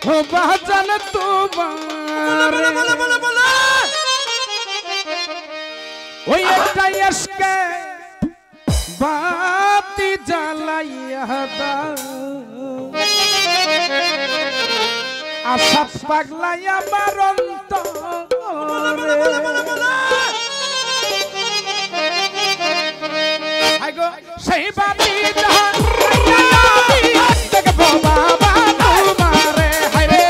বাজান তোমার ওই একটাই আজকে বাতি জ্বালাইয়া দাও আশা পাগলাই আমার অন্তরে সেই বাতি দেখবো বাবা তোমারে হায়রে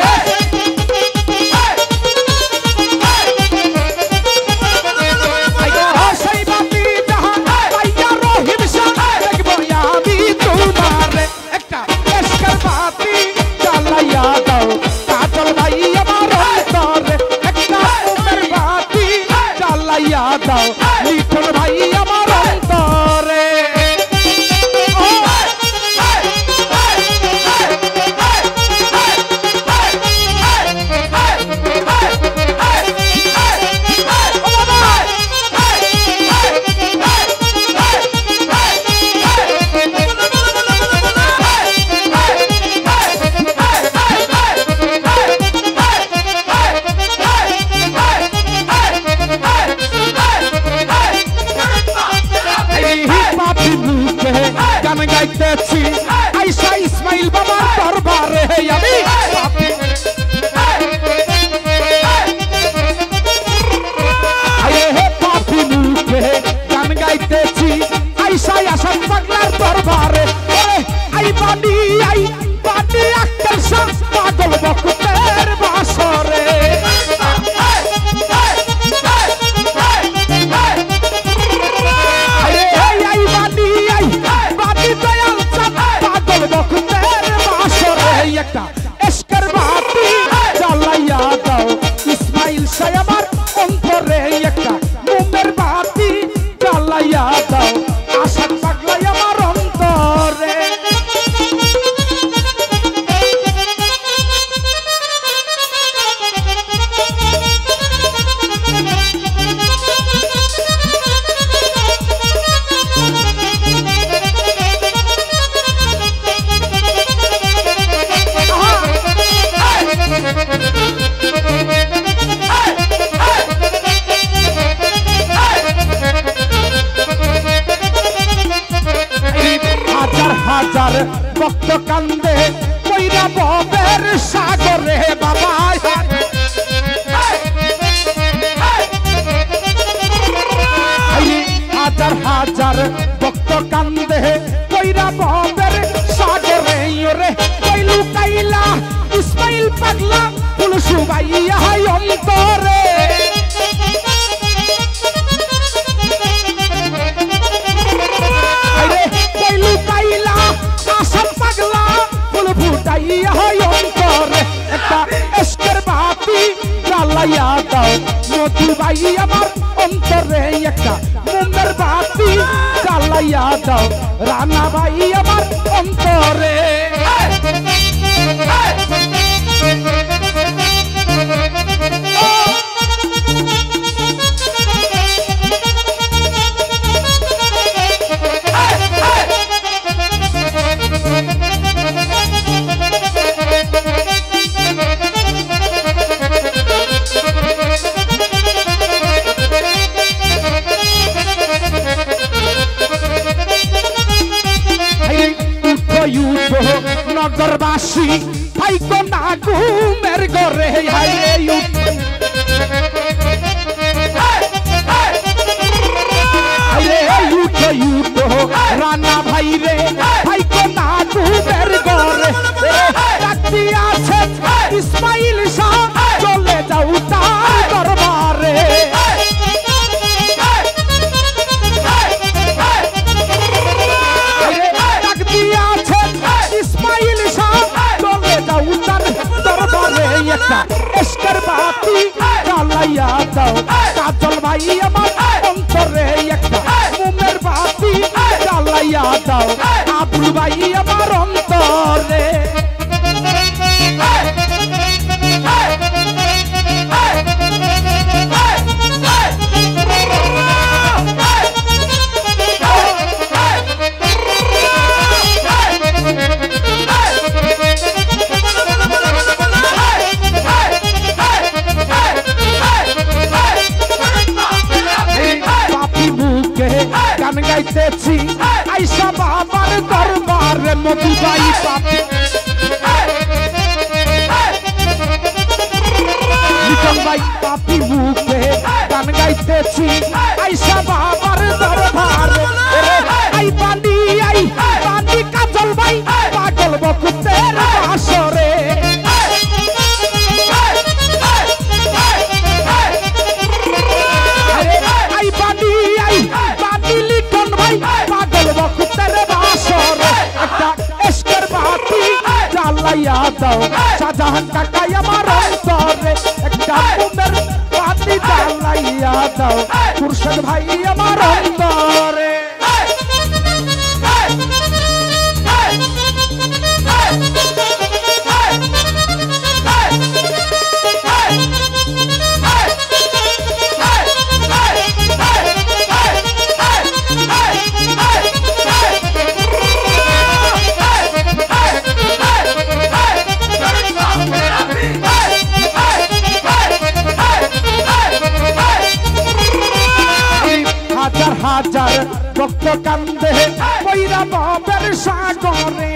সেই বাতি জাহান পাইয়া রহিম শাহ দেখবো আমি তোমারে একটা এসকার বাতি জ্বালাইয়া দাও কাজল ভাই আমার অন্তরে একটা উমের বাতি জ্বালাইয়া দাও লিটন ভাই আমার অন্তরে গান গাইতেছি আইসা ইসমাইল বাবার দরবারে আমি পাপি মুখে গান গাইতেছি আইসা আসাম পাগলার দরবারে আই বানি আক্কেল শাহ পাগল বকুতের বাসরে একটা এসকার বাতি জ্বালাইয়া দাও ইসমাইল শাহ আমার অন্তরে একটা মুমের বাতি জ্বালাইয়া দাও আশার পাগলাই আমার অন্তরে হাজার ভক্ত কান্দে কইরা ভবের সাগরে বাবা হাজার হাজার ভক্ত কান্দে কইরা ভবের সাগরে রে কইলু কাইলা ইসমাইল পাগলা ফুল সুবাইয়া অন্তরে একটা এসকের বাতি জ্বালাইয়া দাও মধু ভাই আমার অন্তরে একটা মুমের বাতি জ্বালাইয়া দাও রানা ভাই আমার অন্তরে গাইতেছি আইসা বাবার দরবারে মধু ভাই পাপি লিটন ভাই পাপি মুখে গান গাইতেছি আইসা বাবার দরবারে আই বানি কাজল ভাই পাগল বকুতের আসরে আই বানি লিটন ভাই পাগল বকুতের আসরে একটা এশকের বাতি জ্বালাইয়া দাও শাহজাহান কাকাই আমার অন্তরে একটা ঘুমের বাতি জ্বালাইয়া দাও খুরশেদ ভাই আমার অন্তরে হাজার ভক্ত কান্দে কইরা বাবের সাগরে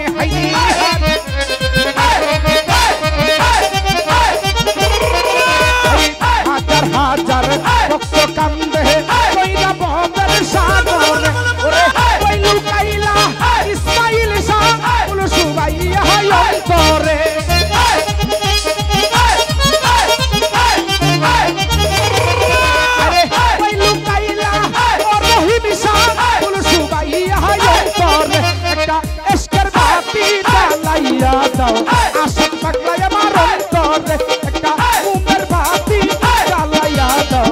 হাজার হাজার ভক্ত কান্দে কইরা বাবের সাগরে ওরে কইলু কাইলা ইসমাইল শাহ বলো সুবাইয়া অন্তরে আশাক পাগলা আমার অন্তরে একটা ঘুমের বাতি জ্বালাইয়া দাও